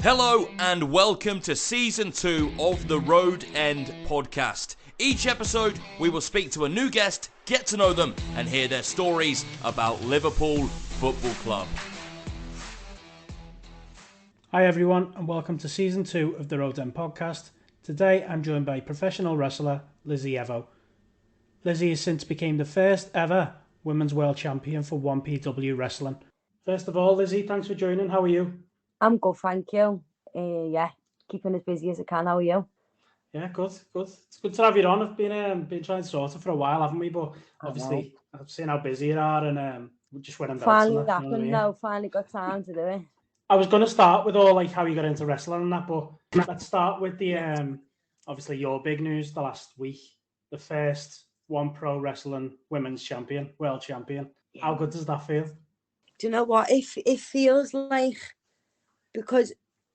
Hello and welcome to Season 2 of the Road End podcast. Each episode, we will speak to a new guest, get to know them, and hear their stories about Liverpool Football Club. Hi everyone, and welcome to Season 2 of the Road End podcast. Today, I'm joined by professional wrestler Lizzy Evo. Lizzy has since become the first ever Women's World Champion for 1PW Wrestling. First of all, Lizzy, thanks for joining. How are you? I'm good, thank you. Keeping as busy as I can. How are you? Yeah, good. It's good to have you on. I've been trying to sort it for a while, haven't we? But obviously, I've seen how busy you are, and we're just winning belts. Finally happened now. Finally got time to do it. I was going to start with all like how you got into wrestling and that, but let's start with the obviously your big news the last week, the first One Pro Wrestling Women's Champion, World Champion. How good does that feel? Do you know what? It feels like, because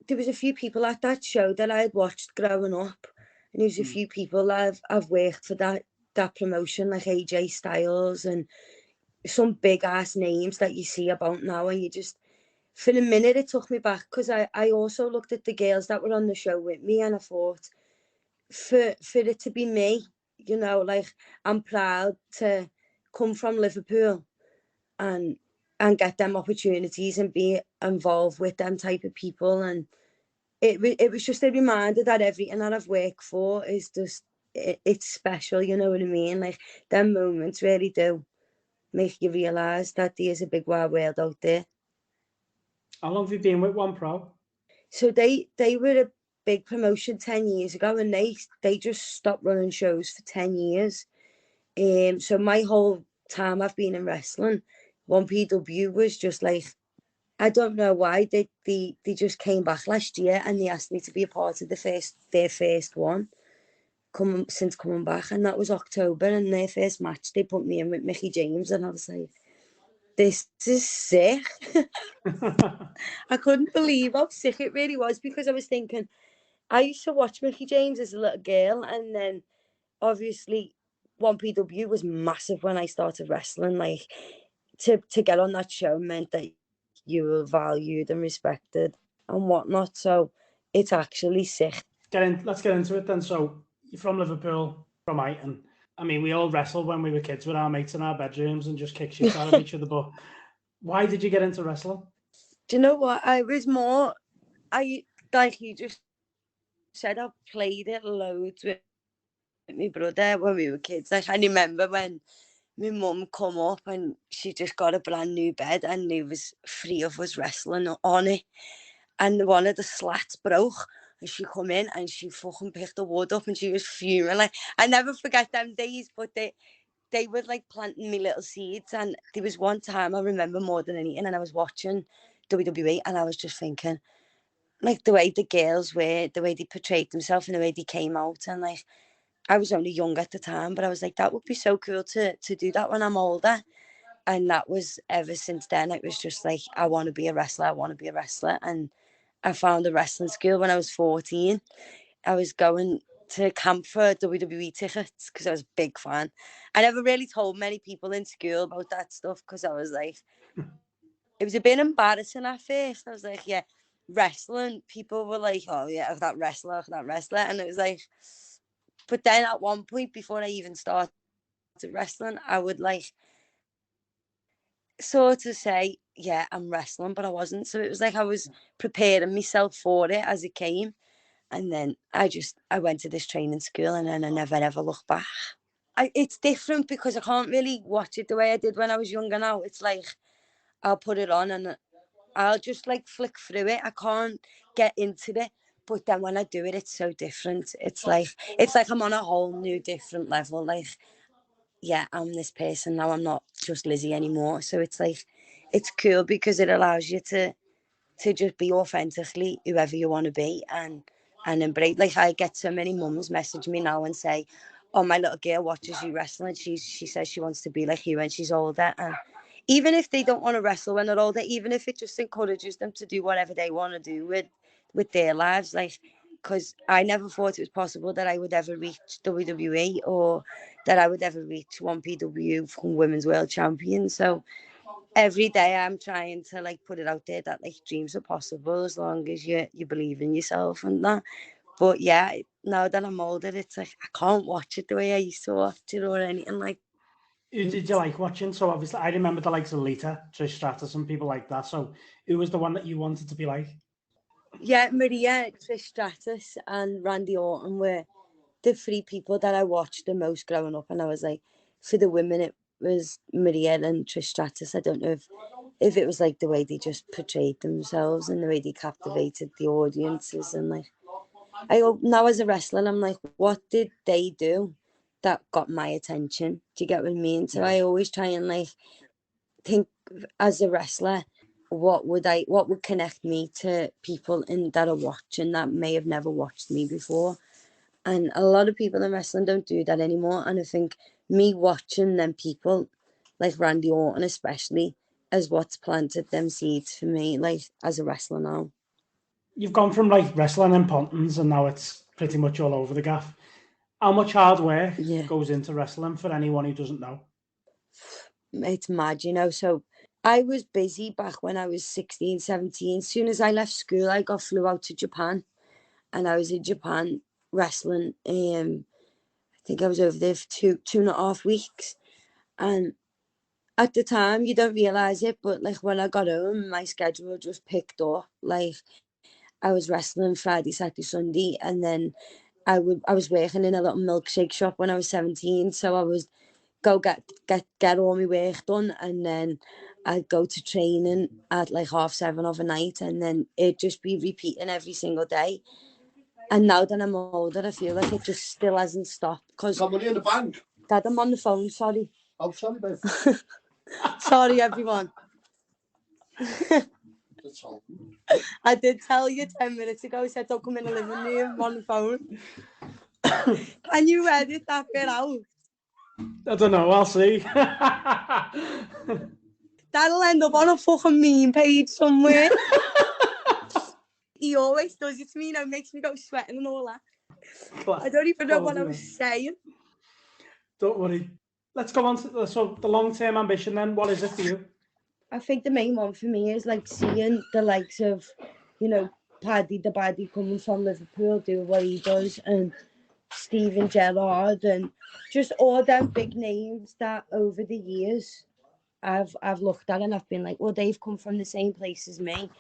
there was a few people at that show that I had watched growing up, and there was a few people I've worked for that promotion, like AJ Styles and some big ass names that you see about now, and you just, for a minute it took me back, because I also looked at the girls that were on the show with me, and I thought, for it to be me, you know, like, I'm proud to come from Liverpool and get them opportunities and be involved with them type of people. And it was just a reminder that everything that I've worked for is just, it's special, you know what I mean? Like, them moments really do make you realise that there's a big wide world out there. How long have you been with One Pro? So they were a big promotion 10 years ago, and they just stopped running shows for 10 years. So my whole time I've been in wrestling, 1PW was just like, I don't know why, they just came back last year and they asked me to be a part of their first one since coming back, and that was October, and their first match they put me in with Mickey James, and I was like, this is sick. I couldn't believe how sick it really was, because I was thinking, I used to watch Mickey James as a little girl, and then obviously 1PW was massive when I started wrestling. Like, to get on that show meant that you were valued and respected and whatnot. So it's actually sick. Let's get into it then. So you're from Liverpool, from Ayton. I mean, we all wrestled when we were kids with our mates in our bedrooms and just kick shit out of each other. But why did you get into wrestling? Do you know what? Like you just said, I played it loads with my brother when we were kids. Like, I remember when my mum come up and she just got a brand new bed, and there was 3 of us wrestling on it, and one of the slats broke, and she come in and she fucking picked the wood up and she was fuming. Like, I never forget them days, but they were like planting me little seeds. And there was one time I remember more than anything, and I was watching WWE, and I was just thinking, like, the way the girls were, the way they portrayed themselves and the way they came out, and like, I was only young at the time, but I was like, that would be so cool to do that when I'm older. And that was, ever since then, it was just like, I want to be a wrestler. And I found a wrestling school when I was 14. I was going to camp for WWE tickets because I was a big fan. I never really told many people in school about that stuff, because I was like, it was a bit embarrassing at first. I was like, yeah, wrestling. People were like, oh yeah, that wrestler. And it was like, but then at one point, before I even started wrestling, I would like sort of say, yeah, I'm wrestling, but I wasn't. So it was like I was preparing myself for it as it came. And then I went to this training school, and then I never ever looked back. It's different because I can't really watch it the way I did when I was younger now. It's like, I'll put it on and I'll just like flick through it. I can't get into it. But then when I do it, it's so different. It's like I'm on a whole new different level. Like, yeah, I'm this person now. I'm not just Lizzy anymore. So it's like, it's cool because it allows you to just be authentically whoever you want to be, and embrace. Like, I get so many mums message me now and say, oh, my little girl watches you wrestling. She says she wants to be like you when she's older. And even if they don't want to wrestle when they're older, even if it just encourages them to do whatever they want to do with their lives, like, because I never thought it was possible that I would ever reach WWE, or that I would ever reach 1PW from Women's World Champion. So every day I'm trying to like put it out there that like dreams are possible as long as you believe in yourself and that. But yeah, now that I'm older, it's like I can't watch it the way I used to watch it or anything like that. Who did you like watching? So obviously, I remember the likes of Lita, Trish Stratus, and people like that. So who was the one that you wanted to be like? Yeah, Maria, Trish Stratus, and Randy Orton were the three people that I watched the most growing up, and I was like, for the women, it was Maria and Trish Stratus. I don't know if it was like the way they just portrayed themselves and the way they captivated the audiences, and like now as a wrestler, I'm like, what did they do that got my attention? Do you get what I mean? So I always try and like think as a wrestler, what would connect me to people in that are watching that may have never watched me before. And a lot of people in wrestling don't do that anymore. And I think me watching them people, like Randy Orton especially, is what's planted them seeds for me, like as a wrestler now. You've gone from like wrestling and pontons, and now it's pretty much all over the gaff. How much hard work Yeah, goes into wrestling for anyone who doesn't know? it's mad, you know. So I was busy back when I was 16, 17. As soon as I left school, I got flew out to Japan, and I was in Japan wrestling. I think I was over there for 2.5 weeks. And at the time, you don't realise it, but like when I got home, my schedule just picked up. Like I was wrestling Friday, Saturday, Sunday, and then I was working in a little milkshake shop when I was 17. So I was go get all my work done, and then I'd go to training at like 7:30 overnight, and then it'd just be repeating every single day. And now that I'm older, I feel like it just still hasn't stopped. Cause got money in the bank. Dad, I'm on the phone. Sorry. Oh, sorry, babe. Sorry, everyone. That's all. I did tell you 10 minutes ago. I said don't come in the living room. I'm on the phone. Can you edit that bit out? I don't know. I'll see. That'll end up on a fucking meme page somewhere. He always does it to me, you know, makes me go sweating and all that. I don't even know what I was saying. Don't worry. Let's go on to the long-term ambition then. What is it for you? I think the main one for me is like seeing the likes of, you know, Paddy the Baddy coming from Liverpool doing what he does, and Steven Gerrard, and just all them big names that over the years I've looked at and I've been like, well, they've come from the same place as me.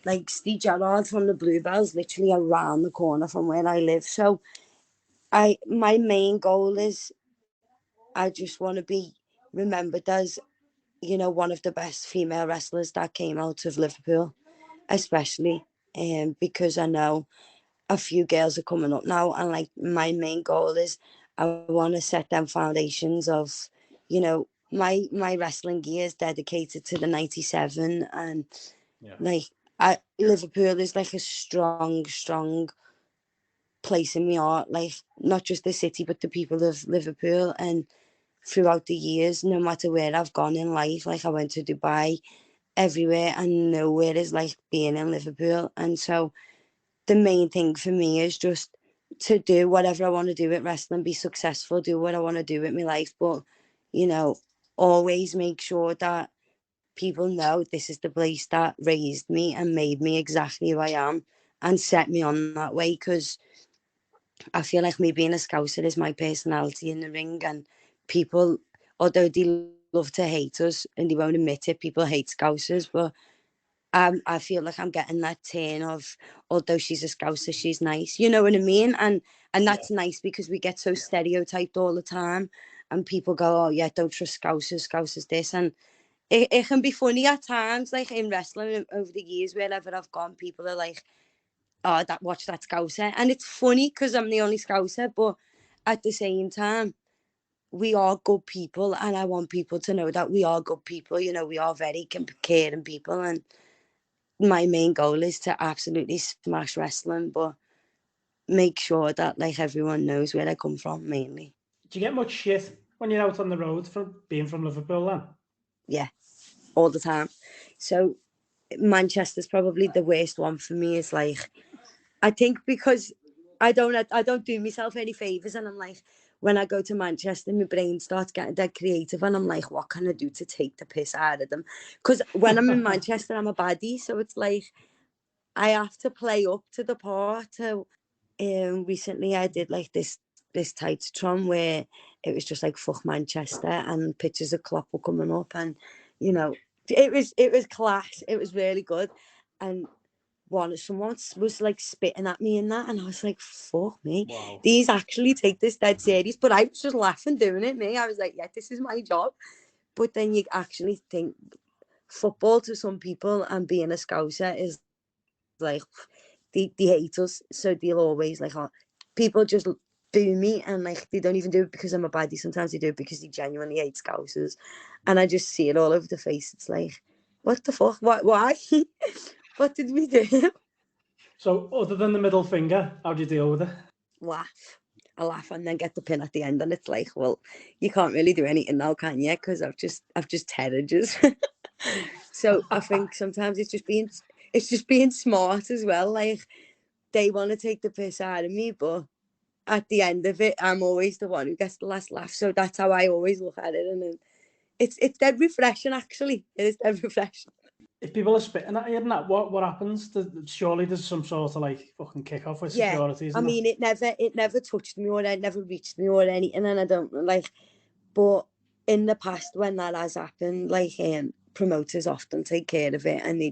Like Steve Gerrard from the Bluebells, literally around the corner from where I live. So my main goal is I just want to be remembered as, you know, one of the best female wrestlers that came out of Liverpool, especially because I know a few girls are coming up now, and like my main goal is I want to set them foundations of, you know, my wrestling gear is dedicated to the 97, and like Liverpool is like a strong place in my heart, like not just the city but the people of Liverpool. And throughout the years, no matter where I've gone in life, like I went to Dubai, everywhere, and nowhere is like being in Liverpool. And so the main thing for me is just to do whatever I want to do with wrestling, be successful, do what I want to do with my life, but you know, always make sure that people know this is the place that raised me and made me exactly who I am and set me on that way. Because I feel like me being a Scouser is my personality in the ring, and people, although they love to hate us and they won't admit it, people hate Scousers, but I feel like I'm getting that turn of, although she's a Scouser, she's nice. You know what I mean? And that's nice because we get so stereotyped all the time, and people go, oh yeah, don't trust Scousers, Scousers this. And it can be funny at times, like in wrestling over the years, wherever I've gone, people are like, oh, watch that Scouser. And it's funny because I'm the only Scouser, but at the same time, we are good people, and I want people to know that we are good people. You know, we are very caring people, and my main goal is to absolutely smash wrestling, but make sure that like everyone knows where I come from mainly. Do you get much shit when you're out on the road for being from Liverpool then? Yeah, all the time. So Manchester's probably the worst one for me. Is like, I think because I don't do myself any favors, and I'm like, when I go to Manchester, my brain starts getting dead creative, and I'm like, what can I do to take the piss out of them? Because when I'm in Manchester, I'm a baddie, so it's like I have to play up to the part. So recently I did like this Titantron where it was just like fuck Manchester, and pictures of Klopp were coming up, and you know, it was class. It was really good, and someone was like spitting at me in that, and I was like, fuck me. Wow. These actually take this dead serious. But I was just laughing doing it, me. I was like, yeah, this is my job. But then you actually think football to some people and being a Scouser is like they hate us, so they'll always like people just boo me, and like they don't even do it because I'm a baddie. Sometimes they do it because they genuinely hate Scousers, and I just see it all over the face. It's like, what the fuck? Why? What did we do? So, other than the middle finger, how do you deal with it? Laugh. I laugh and then get the pin at the end, and it's like, well, you can't really do anything now, can you? Because I've just terrored. So I think sometimes it's just being smart as well. Like they want to take the piss out of me, but at the end of it, I'm always the one who gets the last laugh. So that's how I always look at it, and then it's dead refreshing. Actually, it is dead refreshing. If people are spitting at you and that, what happens? Surely there's some sort of like fucking kick off with Yeah, security, I isn't mean, it never touched me, or it never reached me or anything, and I don't like. But in the past, when that has happened, like promoters often take care of it, and they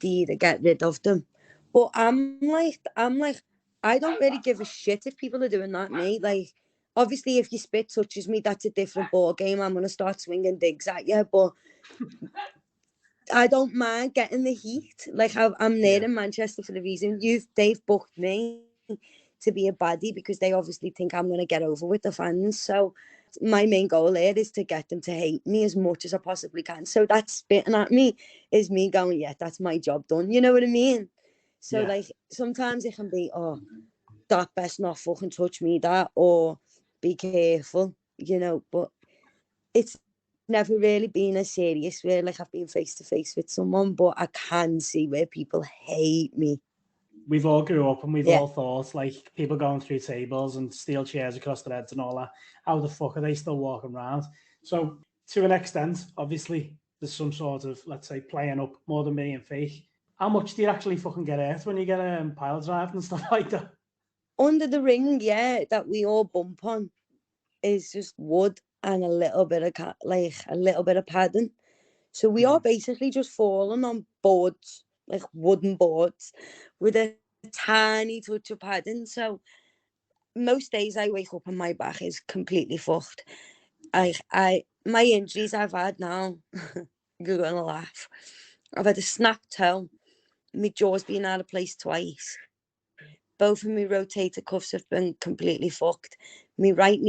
either get rid of them. But I'm like, I don't really give a shit if people are doing that. Me, like, obviously, if your spit touches me, that's a different ball game. I'm gonna start swinging digs at you, but I don't mind getting the heat. Like I'm there in Manchester for the reason they've booked me to be a baddie because they obviously think I'm gonna get over with the fans. So my main goal there is to get them to hate me as much as I possibly can. So that spitting at me is me going, yeah, that's my job done. You know what I mean? So Yeah. like sometimes it can be, oh, that best not fucking touch me, that, or be careful, but it's never really been as serious where like I've been face to face with someone, but I can see where people hate me. We've all grew up and we've Yeah. all thought like people going through tables and steel chairs across their heads and all that. How the fuck are they still walking around? So to an extent, obviously there's some sort of, let's say, playing up more than being fake. How much do you actually fucking get hurt when you get pile drive and stuff like that? Under the ring, yeah, that we all bump on is just wood and a little bit of a little bit of padding. So we are basically just falling on boards, like wooden boards, with a tiny touch of padding. So most days I wake up and my back is completely fucked. My injuries I've had now, you're gonna laugh. I've had a snapped toe, my jaw's been out of place twice. Both of my rotator cuffs have been completely fucked. My right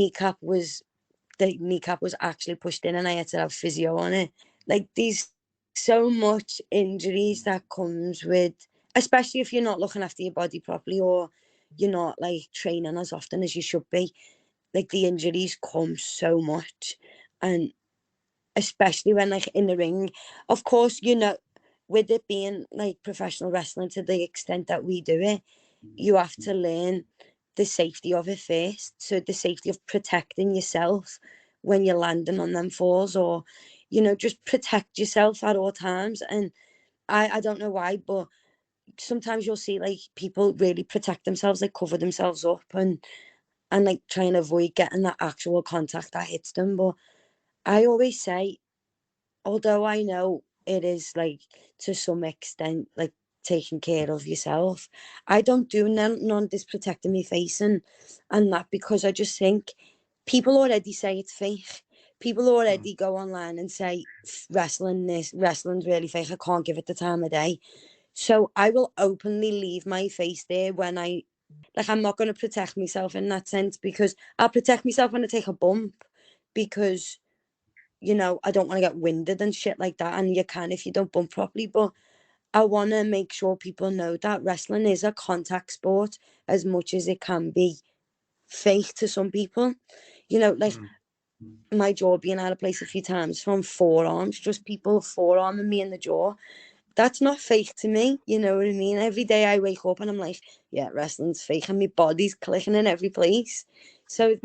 the kneecap was actually pushed in, and I had to have physio on it. Like these so much injuries that comes with, especially if you're not looking after your body properly, or you're not like training as often as you should be. Like the injuries come so much, and especially when like in the ring, of course, with it being like professional wrestling to the extent that we do it, you have to learn the safety of it first. So the safety of protecting yourself when you're landing on them falls, or just protect yourself at all times. And I don't know why, but sometimes you'll see like people really protect themselves, like cover themselves up, and like try and avoid getting that actual contact that hits them. But I always say, although I know it is like to some extent like taking care of yourself, I don't do none of this protecting my face and that, because I just think people already say it's fake. People already go online and say wrestling's really fake. I can't give it the time of day. So I will openly leave my face there when I'm not going to protect myself in that sense, because I'll protect myself when I take a bump, because I don't want to get winded and shit like that. And you can if you don't bump properly. But I want to make sure people know that wrestling is a contact sport as much as it can be fake to some people. Like my jaw being out of place a few times from forearms, just people forearming me in the jaw. that's not fake to me, you know what I mean? Every day I wake up and I'm like, yeah, wrestling's fake, and my body's clicking in every place. So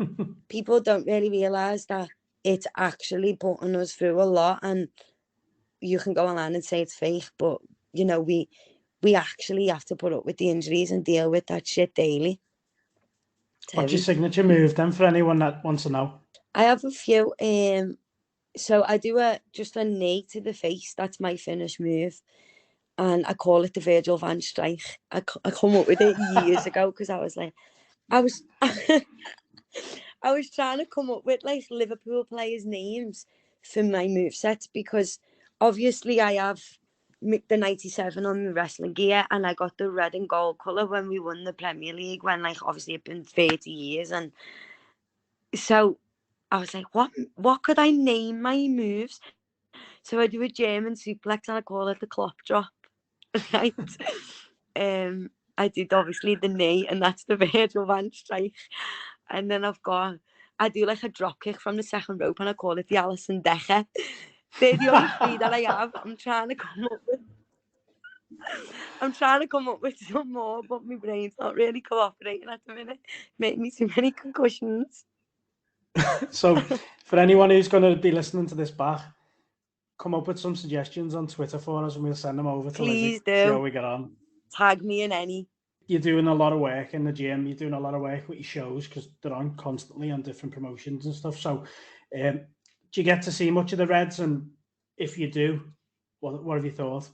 people don't really realise that it's actually putting us through a lot, and you can go online and say it's fake, but you know, we actually have to put up with the injuries and deal with that shit daily. It's What's your heavy. signature move then, for anyone that wants to know? I have a few. So I do just a knee to the face. That's my finish move, and I call it the Virgil van Strike. I come up with it years ago because I was like, I was I was trying to come up with like Liverpool players' names for my movesets, because obviously I have the 97 on my wrestling gear, and I got the red and gold colour when we won the Premier League, when like obviously it'd been 30 years. And so I was like, what could I name my moves? So I do a German suplex and I call it the clock drop. Right. I did obviously the knee, and that's the Virgil van Strike. And then I do like a drop kick from the second rope, and I call it the Alison Decker. They're the only three that I have. I'm trying to come up with some more, but my brain's not really cooperating at the minute. Make me too many concussions. So, for anyone who's going to be listening to this back, come up with some suggestions on Twitter for us, and we'll send them over to Lizzy. Please do. See how we get on. Tag me in any. You're doing a lot of work in the gym. You're doing a lot of work with your shows, because they're on constantly on different promotions and stuff. So, do you get to see much of the Reds? And if you do, what have you thought?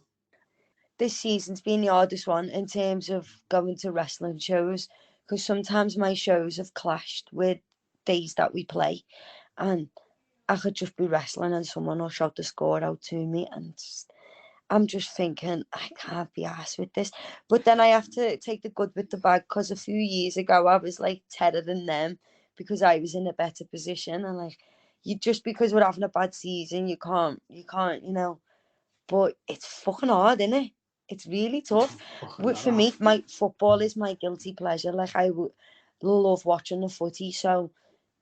This season's been the hardest one in terms of going to wrestling shows, because sometimes my shows have clashed with days that we play, and I could just be wrestling and someone will shout the score out to me, and I'm just thinking, I can't be arsed with this. But then I have to take the good with the bad, because a few years ago I was like better than them because I was in a better position, and like, you just, because we're having a bad season, you can't, you know. But it's fucking hard, isn't it? It's really tough. For me, my football is my guilty pleasure. Like, I love watching the footy. So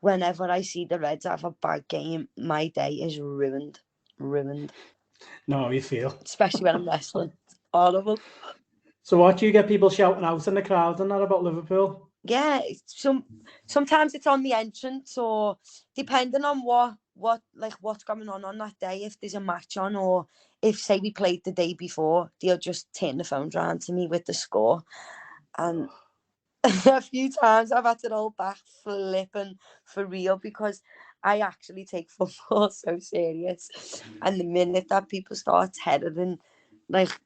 whenever I see the Reds have a bad game, my day is ruined. Ruined. No, how you feel. Especially when I'm wrestling. It's horrible. So what do you get people shouting out in the crowd and that about Liverpool? Yeah, sometimes it's on the entrance, or depending on what's going on that day. If there's a match on, or if say we played the day before, they'll just turn the phone around to me with the score. And a few times I've had to hold back flipping for real, because I actually take football so serious. And the minute that people start heading like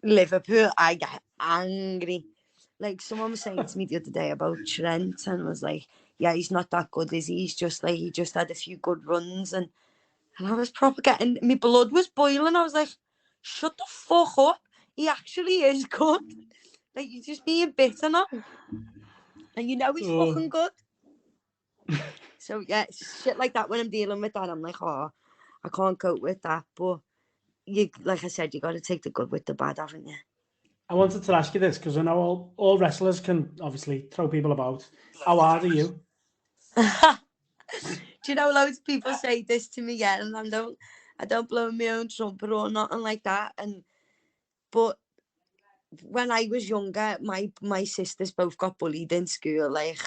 Liverpool, I get angry. Like, someone was saying to me the other day about Trent, and was like, yeah, he's not that good, is he? He's just like, he just had a few good runs. And I was proper getting, my blood was boiling. I was like, shut the fuck up. He actually is good. Like, you're just being bitter now. And you know he's fucking good. So, yeah, shit like that, when I'm dealing with that, I'm like, oh, I can't cope with that. But, you, like I said, you got to take the good with the bad, haven't you? I wanted to ask you this, because I know all wrestlers can obviously throw people about. How hard are you? Do you know, loads of people say this to me, yeah, and I don't blow my own trumpet or nothing like that. But when I was younger, my sisters both got bullied in school, like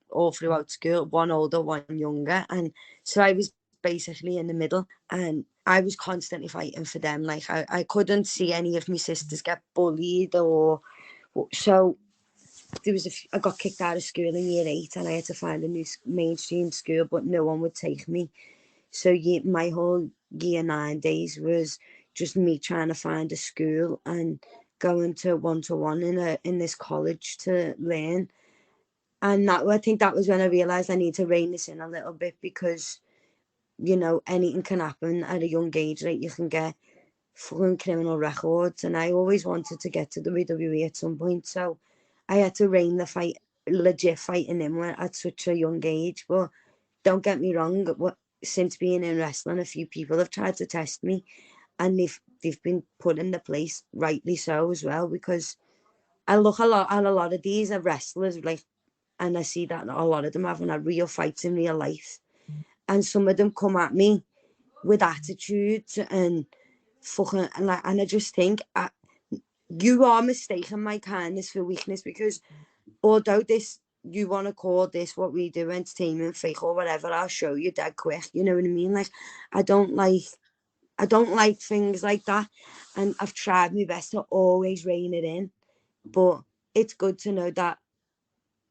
all throughout school, one older, one younger, and so I was basically in the middle, and I was constantly fighting for them. Like, I couldn't see any of my sisters get bullied, or so. I got kicked out of school in year 8, and I had to find a new mainstream school, but no one would take me. So my whole year 9 days was just me trying to find a school and going to one-to-one in this college to learn. And I think that was when I realised I need to rein this in a little bit, because, you know, anything can happen at a young age. Like, you can get fucking criminal records, and I always wanted to get to WWE at some point. So I had to rein the legit fighting in at such a young age. But don't get me wrong, since being in wrestling, a few people have tried to test me, and they've been put in the place, rightly so as well, because I look at a lot of these are wrestlers, like, and I see that a lot of them having a real fights in real life, and some of them come at me with attitudes and fucking, and I just think you are mistaking my kindness for weakness, because although you want to call this what we do entertainment fake or whatever, I'll show you dead quick. You know what I mean? Like, I don't like things like that, and I've tried my best to always rein it in. But it's good to know that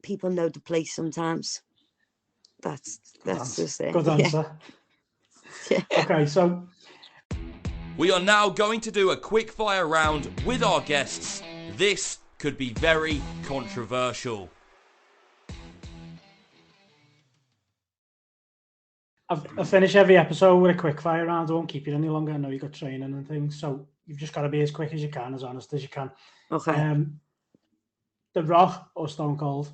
people know the place sometimes. That's just it. Good answer. Yeah. Okay, so We are now going to do a quick fire round with our guests. This could be very controversial. I finish every episode with a quick fire round. I won't keep you any longer. I know you've got training and things, so you've just got to be as quick as you can, as honest as you can. Okay. The Rock or Stone Cold?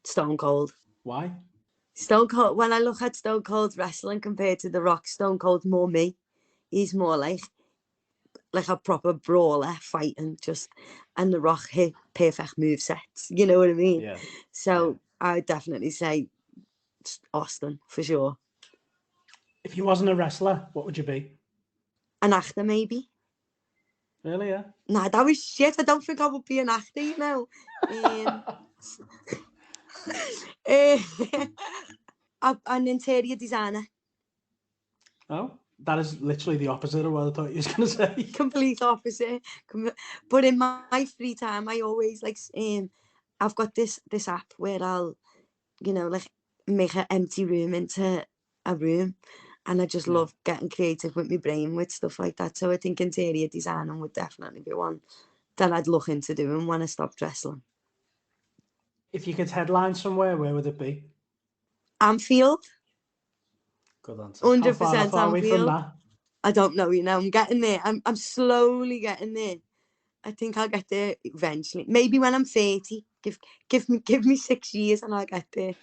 Stone Cold. Why? Stone Cold. When I look at Stone Cold's wrestling compared to The Rock, Stone Cold's more me. He's more like a proper brawler fighting, and The Rock hit perfect movesets. You know what I mean? Yeah. So I would definitely say Austin for sure. If you wasn't a wrestler, what would you be? An actor, maybe. Really? Yeah. Nah, that was shit. I don't think I would be an actor, you know. An interior designer. Oh, that is literally the opposite of what I thought you was going to say. Complete opposite. But in my free time, I always I've got this app where I'll, like, make an empty room into a room, and I just love getting creative with my brain with stuff like that. So I think interior designing would definitely be one that I'd look into doing when I stopped wrestling. If you could headline somewhere, where would it be? Anfield. Good answer. 100% How far away from Anfield. that? I don't know, I'm getting there. I'm slowly getting there. I think I'll get there eventually. Maybe when I'm 30. Give me 6 years and I'll get there.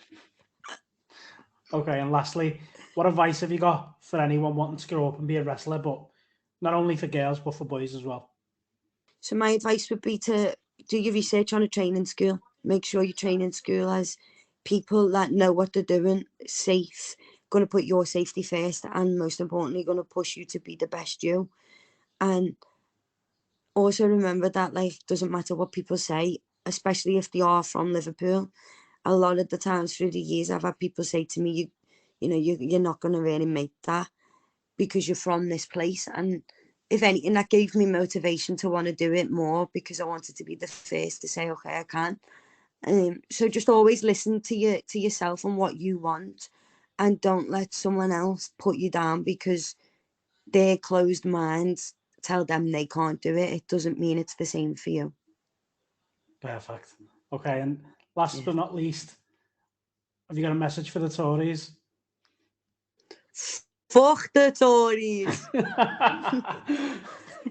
Okay, and lastly, what advice have you got for anyone wanting to grow up and be a wrestler, but not only for girls, but for boys as well? So my advice would be to do your research on a training school. Make sure your training school has people that know what they're doing, safe, going to put your safety first, and most importantly, going to push you to be the best you. And also remember that, like, doesn't matter what people say, especially if they are from Liverpool. A lot of the times through the years, I've had people say to me, you're not going to really make that because you're from this place. And if anything, that gave me motivation to want to do it more, because I wanted to be the first to say, okay, I can. So just always listen to yourself and what you want, and don't let someone else put you down because their closed minds tell them they can't do it. It doesn't mean it's the same for you. Perfect. Okay, and last but not least, have you got a message for the Tories? Fuck the Tories.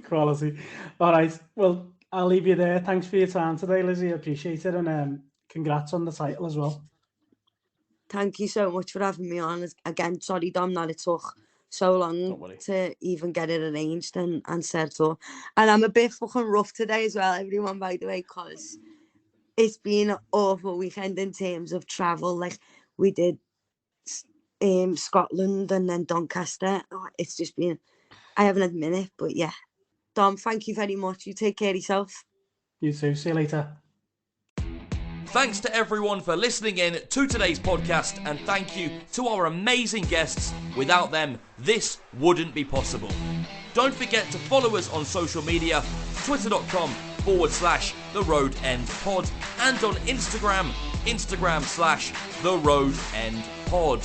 Quality. All right. Well, I'll leave you there. Thanks for your time today, Lizzy. I appreciate it. And congrats on the title as well. Thank you so much for having me on. Again, sorry, Dom, that it took so long to even get it arranged and set up. And I'm a bit fucking rough today as well, everyone, by the way, because it's been an awful weekend in terms of travel. Like, we did Scotland and then Doncaster. It's just been, I haven't had a minute, but yeah. Dom, thank you very much. You take care of yourself. You too. See you later. Thanks to everyone for listening in to today's podcast, and thank you to our amazing guests. Without them, this wouldn't be possible. Don't forget to follow us on social media, twitter.com/The Road End Pod, and on Instagram, Instagram/The Road End Pod.